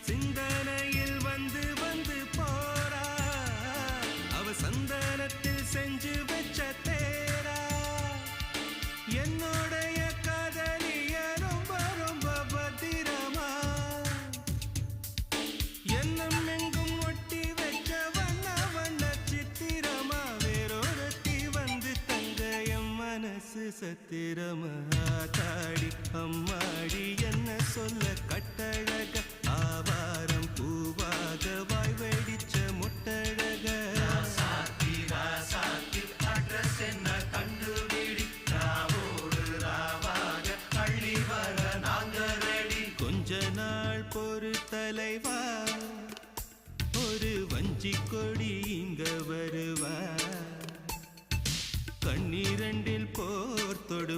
சிந்தனையில் வந்து வந்து போறா அவ சந்தனத்தில் செஞ்சு வச்ச தேரா என்னுடைய காதலிய ரொம்ப ரொம்ப பத்திரமா என்னும் எங்கும் ஒட்டி வச்ச வண்ண வண்ண சித்திரமா வேறொருத்தி வந்து தங்க என் மனசு சத்திரமா தாடி அம்மாடி என்ன சொல்ல கட்டழக ஆவாரம் பூவாக வாய் வெடிச்ச முட்டழக அட்ரஸ் என்ன கண்டுபிடி ராவோடு ராவாக அள்ளி வர நாங்க ரெடி கொஞ்ச நாள் பொறு தலைவா ஒரு வஞ்சி கொடி இங்க வருவா கண்ணீரண்டில் போர் தொடு